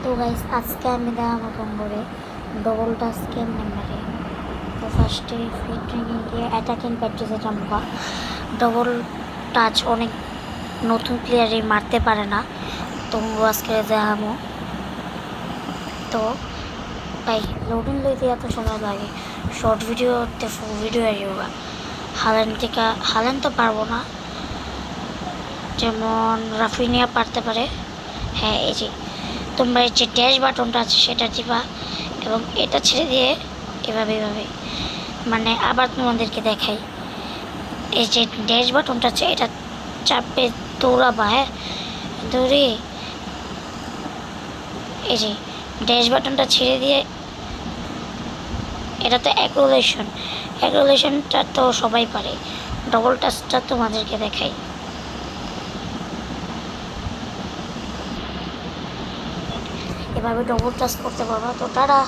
তো গাইস আজকে আমি দেখাবো করে ডবল টাচ কেমনে মারে। তো ফার্স্টে ফ্রি ট্রেনিং গিয়ে অ্যাটাকিং প্র্যাকটিসে যাবো। ডবল টাচ অনেক নতুন প্লেয়ারই মারতে পারে না, তো আজকে দেখাবো। তো ভাই লোডিং লইতে এত সময় লাগে, শর্ট ভিডিওতে ফুল ভিডিও আসবে। হালেন তো পারবো না, যেমন রাফিনিয়া পারতে পারে। হ্যাঁ, এই যে তোমরা এই যে ড্যাশ বাটনটা আছে সেটা দিবা এবং এটা ছেড়ে দিয়ে এভাবে মানে আবার তোমাদেরকে দেখাই। এই যে ড্যাশ বাটনটা আছে এটা চাপে দৌড়াবা। হ্যাঁ, দৌড়ে এই যে ড্যাশ বাটনটা ছেড়ে দিয়ে এটা তো অ্যাক্রোলেশনটা তো সবাই পারে। ডবল টাচটা তোমাদেরকে দেখাই। এভাবে ডবল টাচ করতে পারবা। তো টাটা।